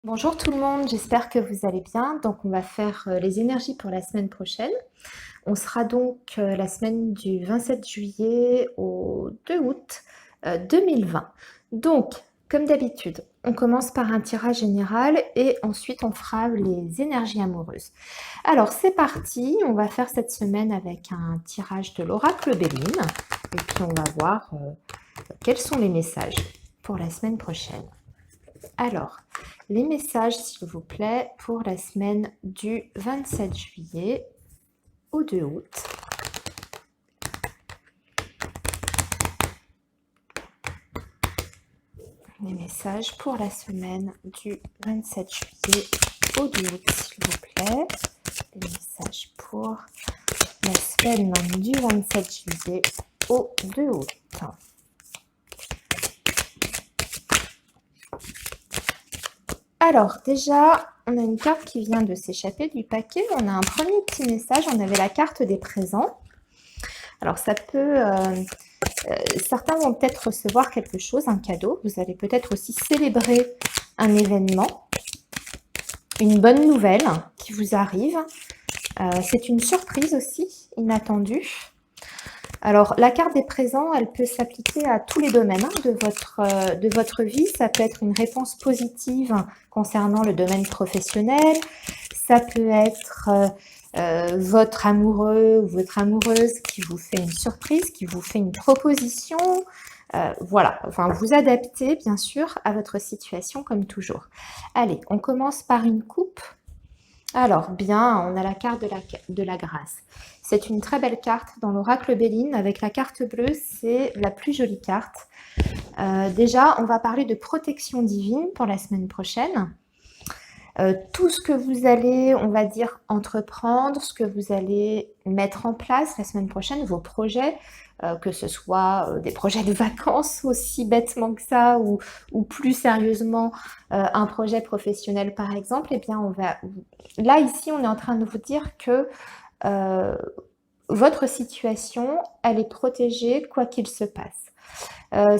Bonjour tout le monde, j'espère que vous allez bien. Donc on va faire les énergies pour la semaine prochaine. On sera donc la semaine du 27 juillet au 2 août 2020. Donc, comme d'habitude, on commence par un tirage général et ensuite on fera les énergies amoureuses. Alors c'est parti, on va faire cette semaine avec un tirage de l'oracle Béline et puis on va voir quels sont les messages pour la semaine prochaine. Alors, les messages, s'il vous plaît, pour la semaine du 27 juillet au 2 août. Les messages pour la semaine du 27 juillet au 2 août, s'il vous plaît. Les messages pour la semaine du 27 juillet au 2 août. Alors, déjà, on a une carte qui vient de s'échapper du paquet. On a un premier petit message. On avait la carte des présents. Alors, ça peut... certains vont peut-être recevoir quelque chose, un cadeau. Vous allez peut-être aussi célébrer un événement, une bonne nouvelle qui vous arrive. C'est une surprise aussi, inattendue. Alors, la carte des présents, elle peut s'appliquer à tous les domaines de votre vie. Ça peut être une réponse positive concernant le domaine professionnel. Ça peut être votre amoureux ou votre amoureuse qui vous fait une surprise, qui vous fait une proposition. Voilà, enfin, vous adaptez bien sûr à votre situation comme toujours. Allez, on commence par une coupe. Alors, bien, on a la carte de la grâce. C'est une très belle carte dans l'oracle Béline. Avec la carte bleue, c'est la plus jolie carte. Déjà, on va parler de protection divine pour la semaine prochaine. Tout ce que vous allez, on va dire, entreprendre, ce que vous allez mettre en place la semaine prochaine, vos projets, que ce soit des projets de vacances aussi bêtement que ça, ou plus sérieusement un projet professionnel par exemple, eh bien on va... Là, ici, on est en train de vous dire que votre situation, elle est protégée quoi qu'il se passe.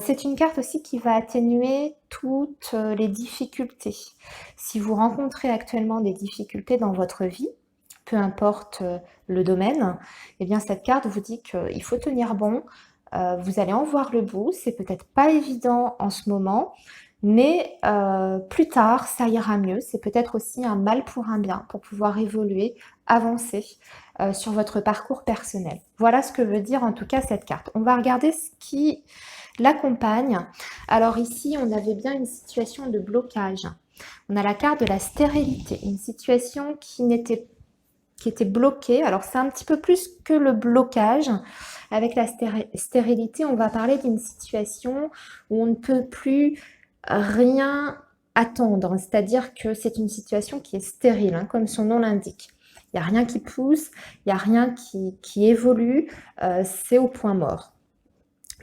C'est une carte aussi qui va atténuer toutes les difficultés. Si vous rencontrez actuellement des difficultés dans votre vie, peu importe le domaine, eh bien cette carte vous dit qu'il faut tenir bon, vous allez en voir le bout, c'est peut-être pas évident en ce moment, mais plus tard, ça ira mieux. C'est peut-être aussi un mal pour un bien, pour pouvoir évoluer, avancer sur votre parcours personnel. Voilà ce que veut dire en tout cas cette carte. On va regarder ce qui l'accompagne. Alors ici, on avait bien une situation de blocage. On a la carte de la stérilité, une situation qui était bloquée. Alors c'est un petit peu plus que le blocage. Avec la stérilité, on va parler d'une situation où on ne peut plus rien attendre. C'est-à-dire que c'est une situation qui est stérile, hein, comme son nom l'indique. Il n'y a rien qui pousse, il n'y a rien qui évolue, c'est au point mort.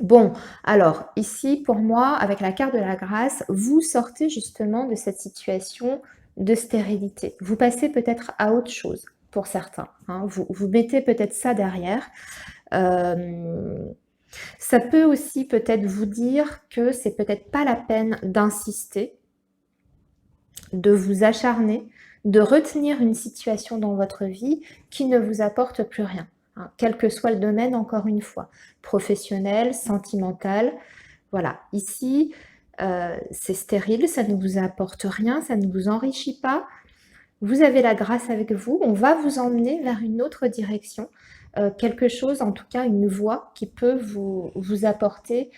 Bon, alors ici, pour moi, avec la carte de la grâce, vous sortez justement de cette situation de stérilité. Vous passez peut-être à autre chose pour certains. Hein. Vous mettez peut-être ça derrière. Ça peut aussi peut-être vous dire que c'est peut-être pas la peine d'insister, de vous acharner, de retenir une situation dans votre vie qui ne vous apporte plus rien. Hein, quel que soit le domaine, encore une fois, professionnel, sentimental. Voilà, ici, c'est stérile, ça ne vous apporte rien, ça ne vous enrichit pas. Vous avez la grâce avec vous, on va vous emmener vers une autre direction, quelque chose, en tout cas une voie qui peut vous apporter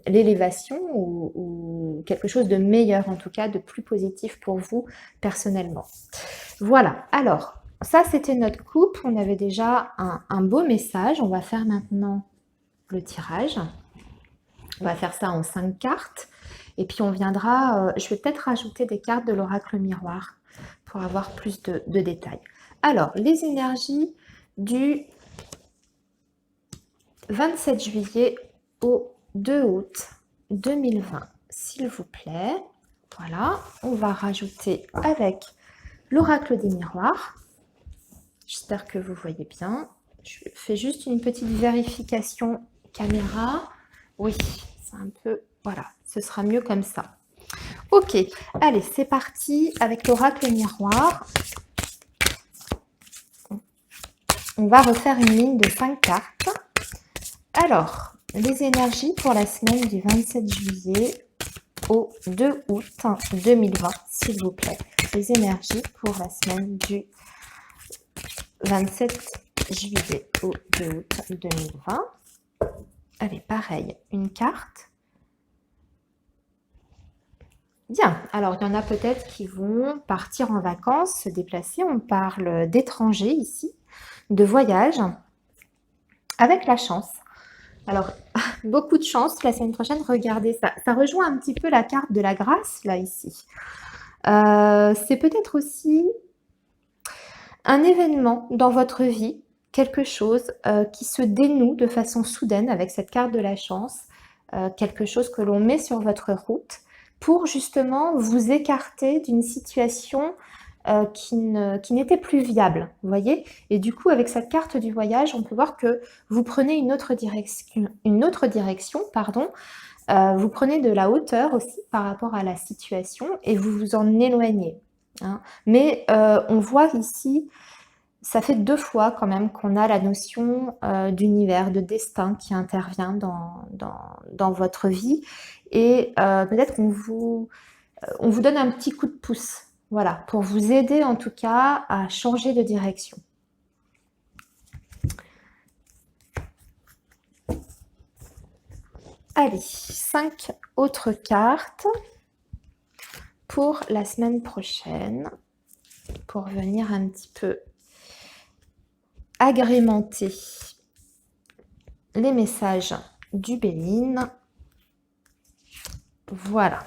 l'élévation ou quelque chose de meilleur, en tout cas de plus positif pour vous personnellement. Voilà, alors ça c'était notre coupe, on avait déjà un beau message, on va faire maintenant le tirage. On va faire ça en 5 cartes et puis on viendra, je vais peut-être rajouter des cartes de l'oracle miroir pour avoir plus de détails. Alors, les énergies du 27 juillet au 2 août 2020, s'il vous plaît. Voilà, on va rajouter avec l'oracle des miroirs. J'espère que vous voyez bien. Je fais juste une petite vérification caméra. Oui, c'est un peu... Voilà, ce sera mieux comme ça. Ok, allez, c'est parti avec l'oracle miroir. On va refaire une ligne de 5 cartes. Alors, les énergies pour la semaine du 27 juillet au 2 août 2020, s'il vous plaît. Les énergies pour la semaine du 27 juillet au 2 août 2020. Allez, pareil, une carte. Bien, alors il y en a peut-être qui vont partir en vacances, se déplacer. On parle d'étrangers ici, de voyage, avec la chance. Alors, beaucoup de chance la semaine prochaine, regardez ça. Ça rejoint un petit peu la carte de la grâce, là, ici. C'est peut-être aussi un événement dans votre vie, quelque chose qui se dénoue de façon soudaine avec cette carte de la chance, quelque chose que l'on met sur votre route pour justement vous écarter d'une situation qui n'était plus viable, vous voyez. Et du coup, avec cette carte du voyage, on peut voir que vous prenez une autre direction, vous prenez de la hauteur aussi par rapport à la situation et vous vous en éloignez. Hein. Mais on voit ici, ça fait 2 fois quand même qu'on a la notion d'univers, de destin qui intervient dans votre vie. Et peut-être qu'on vous donne un petit coup de pouce, voilà, pour vous aider en tout cas à changer de direction. Allez, 5 autres cartes pour la semaine prochaine, pour venir un petit peu agrémenter les messages du Béline. Voilà.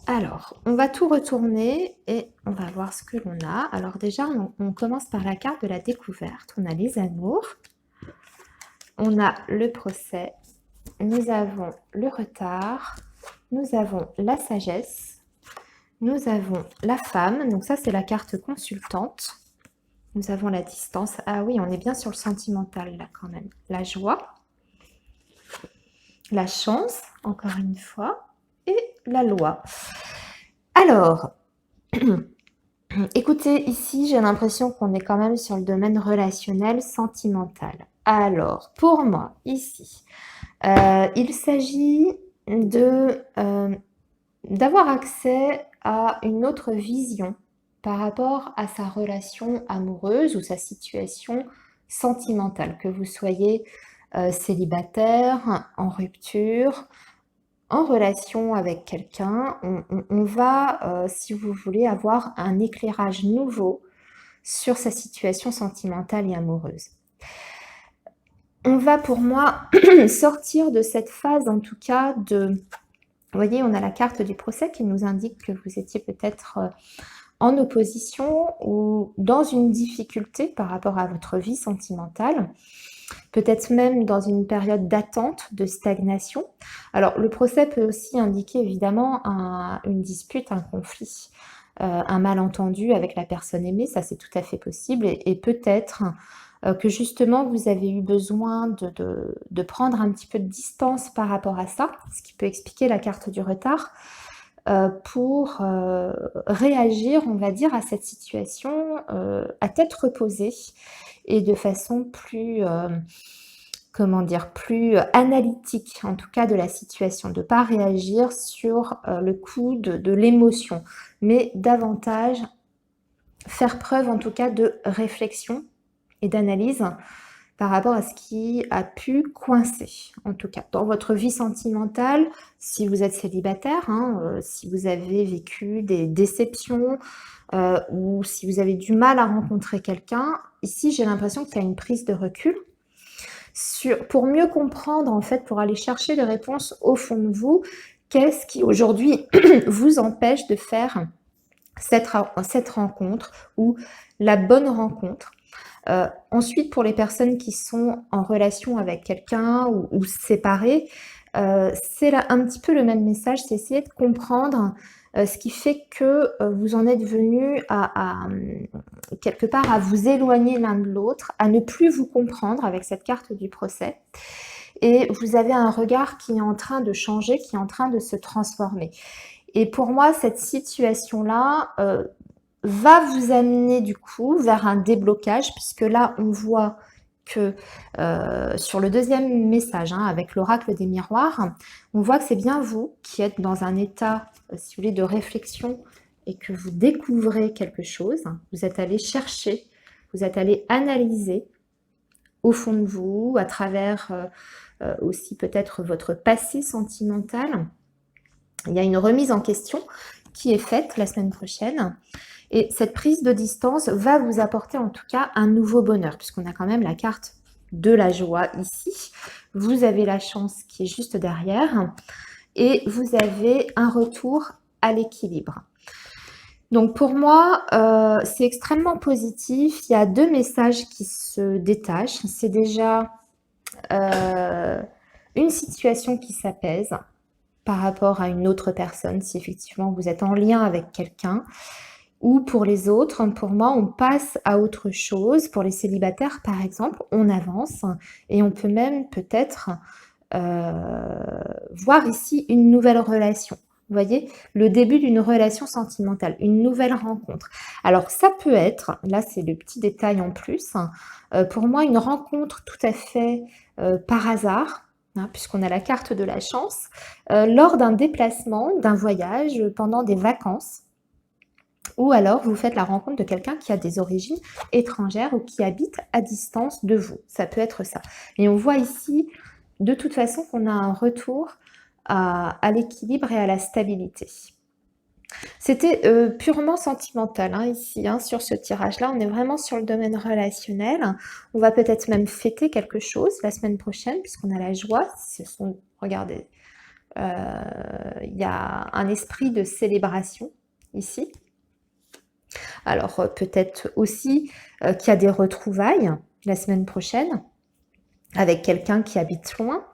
Alors, on va tout retourner et on va voir ce que l'on a. Alors déjà, on commence par la carte de la découverte. On a les amours, on a le procès, nous avons le retard, nous avons la sagesse, nous avons la femme. Donc ça, c'est la carte consultante. Nous avons la distance. Ah oui, on est bien sur le sentimental là quand même. La joie, la chance, encore une fois, et la loi. Alors, écoutez, ici, j'ai l'impression qu'on est quand même sur le domaine relationnel, sentimental. Alors, pour moi, ici, il s'agit d'avoir accès à une autre vision par rapport à sa relation amoureuse ou sa situation sentimentale, que vous soyez célibataire, en rupture, en relation avec quelqu'un, on va, si vous voulez, avoir un éclairage nouveau sur sa situation sentimentale et amoureuse. On va, pour moi, sortir de cette phase, en tout cas, vous voyez, on a la carte du procès qui nous indique que vous étiez peut-être en opposition ou dans une difficulté par rapport à votre vie sentimentale. Peut-être même dans une période d'attente, de stagnation. Alors, le procès peut aussi indiquer évidemment une dispute, un conflit, un malentendu avec la personne aimée, ça c'est tout à fait possible. Et peut-être que justement vous avez eu besoin de prendre un petit peu de distance par rapport à ça, ce qui peut expliquer la carte du retard, pour réagir, on va dire, à cette situation à tête reposée et de façon plus, comment dire, plus analytique, en tout cas de la situation, de ne pas réagir sur le coup de l'émotion, mais davantage faire preuve en tout cas de réflexion et d'analyse par rapport à ce qui a pu coincer, en tout cas dans votre vie sentimentale, si vous êtes célibataire, hein, si vous avez vécu des déceptions ou si vous avez du mal à rencontrer quelqu'un. Ici, j'ai l'impression qu'il y a une prise de recul pour mieux comprendre, en fait, pour aller chercher les réponses au fond de vous. Qu'est-ce qui aujourd'hui vous empêche de faire cette rencontre ou la bonne rencontre? Ensuite, pour les personnes qui sont en relation avec quelqu'un ou séparées, c'est un petit peu le même message, c'est essayer de comprendre ce qui fait que vous en êtes venu à quelque part à vous éloigner l'un de l'autre, à ne plus vous comprendre avec cette carte du procès. et vous avez un regard qui est en train de changer, qui est en train de se transformer. Et pour moi, cette situation-là va vous amener du coup vers un déblocage, puisque là, on voit que sur le deuxième message, hein, avec l'oracle des miroirs, on voit que c'est bien vous qui êtes dans un état, si vous voulez, de réflexion et que vous découvrez quelque chose. Vous êtes allé chercher, vous êtes allé analyser au fond de vous, à travers aussi peut-être votre passé sentimental. Il y a une remise en question qui est faite la semaine prochaine. Et cette prise de distance va vous apporter en tout cas un nouveau bonheur, puisqu'on a quand même la carte de la joie ici. Vous avez la chance qui est juste derrière et vous avez un retour à l'équilibre. Donc pour moi, c'est extrêmement positif. Il y a 2 messages qui se détachent. C'est déjà une situation qui s'apaise par rapport à une autre personne, si effectivement vous êtes en lien avec quelqu'un. Ou pour les autres, pour moi, on passe à autre chose. Pour les célibataires, par exemple, on avance et on peut même peut-être voir ici une nouvelle relation. Vous voyez, le début d'une relation sentimentale, une nouvelle rencontre. Alors ça peut être, là c'est le petit détail en plus, pour moi une rencontre tout à fait par hasard, hein, puisqu'on a la carte de la chance, lors d'un déplacement, d'un voyage, pendant des vacances. Ou alors, vous faites la rencontre de quelqu'un qui a des origines étrangères ou qui habite à distance de vous. Ça peut être ça. Et on voit ici, de toute façon, qu'on a un retour à l'équilibre et à la stabilité. C'était purement sentimental, hein, ici, hein, sur ce tirage-là. On est vraiment sur le domaine relationnel. On va peut-être même fêter quelque chose la semaine prochaine, puisqu'on a la joie. Regardez, il y a un esprit de célébration ici. Alors peut-être aussi qu'il y a des retrouvailles la semaine prochaine avec quelqu'un qui habite loin.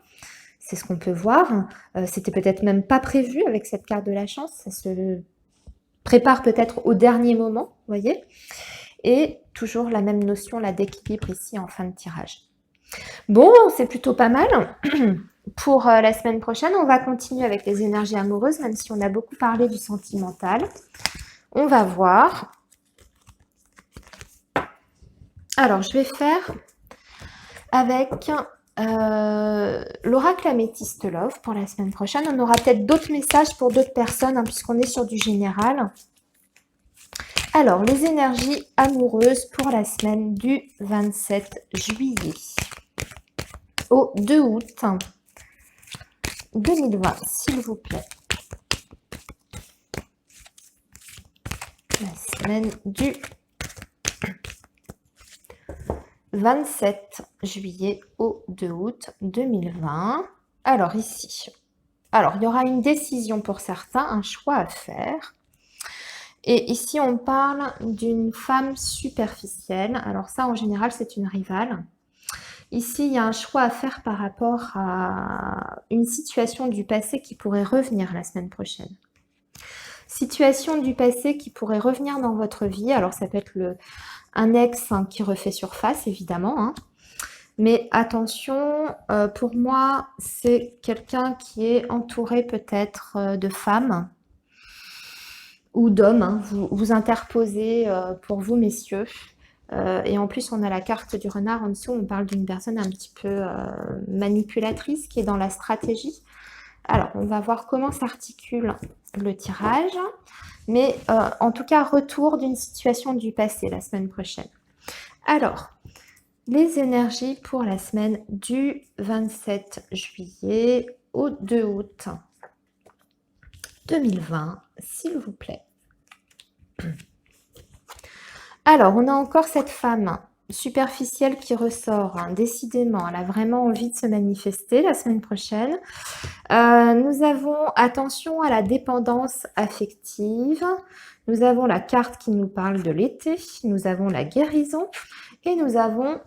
C'est ce qu'on peut voir. C'était peut-être même pas prévu avec cette carte de la chance. Ça se prépare peut-être au dernier moment, vous voyez. Et toujours la même notion là d'équilibre ici en fin de tirage. Bon, c'est plutôt pas mal. Pour la semaine prochaine, on va continuer avec les énergies amoureuses, même si on a beaucoup parlé du sentimental. On va voir. Alors, je vais faire avec l'oracle améthyste love pour la semaine prochaine. On aura peut-être d'autres messages pour d'autres personnes, hein, puisqu'on est sur du général. Alors, les énergies amoureuses pour la semaine du 27 juillet au 2 août 2020, s'il vous plaît. La semaine du 27 juillet au 2 août 2020. Alors ici, il y aura une décision pour certains, un choix à faire. Et ici, on parle d'une femme superficielle. Alors ça, en général, c'est une rivale. Ici, il y a un choix à faire par rapport à une situation du passé qui pourrait revenir la semaine prochaine. Situation du passé qui pourrait revenir dans votre vie. Alors, ça peut être un ex qui refait surface, évidemment. Hein. Mais attention, pour moi, c'est quelqu'un qui est entouré peut-être de femmes ou d'hommes. Hein. Vous interposez pour vous, messieurs. Et en plus, on a la carte du renard en dessous. On parle d'une personne un petit peu manipulatrice qui est dans la stratégie. Alors, on va voir comment s'articule le tirage. Mais en tout cas, retour d'une situation du passé la semaine prochaine. Alors, les énergies pour la semaine du 27 juillet au 2 août 2020, s'il vous plaît. Alors, on a encore cette femme superficielle qui ressort. Hein. Décidément, elle a vraiment envie de se manifester la semaine prochaine. Nous avons attention à la dépendance affective. Nous avons la carte qui nous parle de l'été. Nous avons la guérison. Et nous avons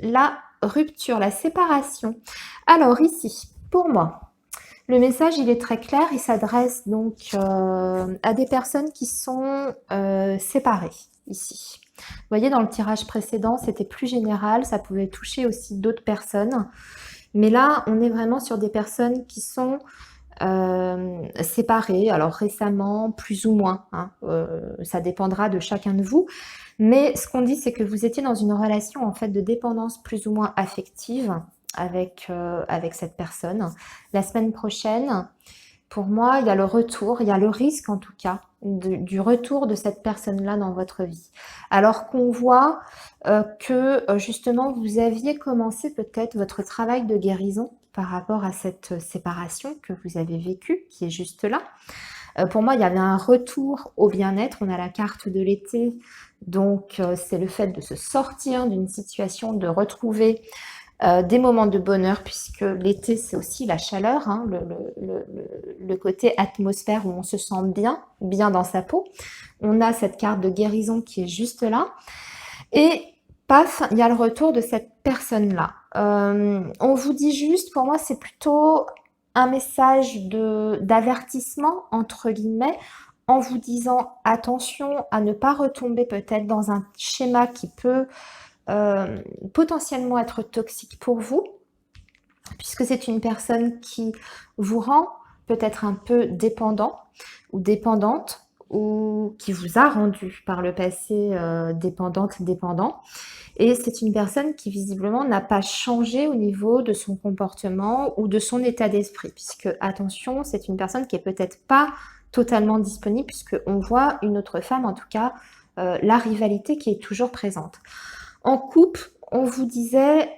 la rupture, la séparation. Alors ici, pour moi, le message, il est très clair. Il s'adresse donc à des personnes qui sont séparées ici. Vous voyez, dans le tirage précédent, c'était plus général. Ça pouvait toucher aussi d'autres personnes. Mais là, on est vraiment sur des personnes qui sont séparées, alors récemment, plus ou moins, hein, ça dépendra de chacun de vous. Mais ce qu'on dit, c'est que vous étiez dans une relation en fait de dépendance plus ou moins affective avec cette personne. La semaine prochaine, pour moi, il y a le retour, il y a le risque en tout cas du retour de cette personne-là dans votre vie. Alors qu'on voit que justement vous aviez commencé peut-être votre travail de guérison par rapport à cette séparation que vous avez vécue, qui est juste là. Pour moi, il y avait un retour au bien-être. On a la carte de l'été, donc c'est le fait de se sortir d'une situation, de retrouver des moments de bonheur, puisque l'été, c'est aussi la chaleur, hein, le côté atmosphère où on se sent bien, bien dans sa peau. On a cette carte de guérison qui est juste là. Et paf, il y a le retour de cette personne-là. On vous dit juste, pour moi, c'est plutôt un message d'avertissement, entre guillemets, en vous disant attention à ne pas retomber peut-être dans un schéma qui peut potentiellement être toxique pour vous, puisque c'est une personne qui vous rend peut-être un peu dépendant ou dépendante, ou qui vous a rendu par le passé dépendante, dépendant. Et c'est une personne qui visiblement n'a pas changé au niveau de son comportement ou de son état d'esprit, puisque attention, c'est une personne qui est peut-être pas totalement disponible, puisqu'on voit une autre femme, en tout cas, la rivalité qui est toujours présente. En couple, on vous disait,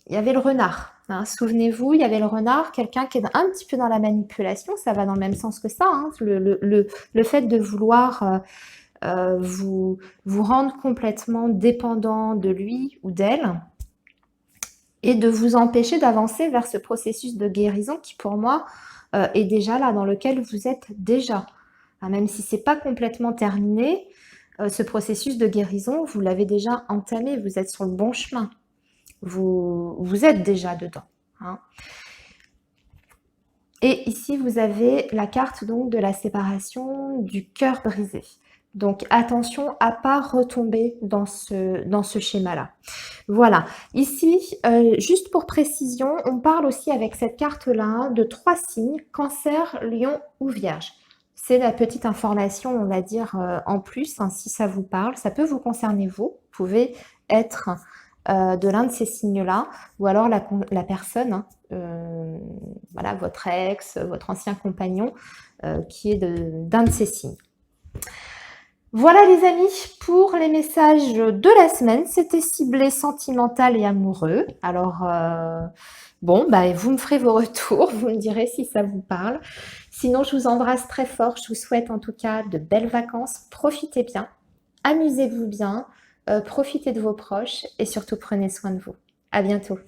il y avait le renard. Hein, souvenez-vous, il y avait le renard, quelqu'un qui est un petit peu dans la manipulation, ça va dans le même sens que ça. Hein, le fait de vouloir vous rendre complètement dépendant de lui ou d'elle et de vous empêcher d'avancer vers ce processus de guérison qui, pour moi, est déjà là, dans lequel vous êtes déjà. Hein, même si c'est pas complètement terminé, ce processus de guérison, vous l'avez déjà entamé, vous êtes sur le bon chemin. Vous êtes déjà dedans. Hein. Et ici, vous avez la carte donc de la séparation, du cœur brisé. Donc attention à pas retomber dans ce schéma-là. Voilà. Ici, juste pour précision, on parle aussi avec cette carte-là de 3 signes, Cancer, Lion ou Vierge. C'est la petite information, on va dire, en plus, hein, si ça vous parle. Ça peut vous concerner vous. Vous pouvez être de l'un de ces signes-là, ou alors la personne, hein, voilà, votre ex, votre ancien compagnon, qui est d'un de ces signes. Voilà les amis, pour les messages de la semaine, c'était ciblé sentimental et amoureux. Alors, bon, bah, vous me ferez vos retours, vous me direz si ça vous parle. Sinon, je vous embrasse très fort, je vous souhaite en tout cas de belles vacances, profitez bien, amusez-vous bien, profitez de vos proches et surtout prenez soin de vous. À bientôt.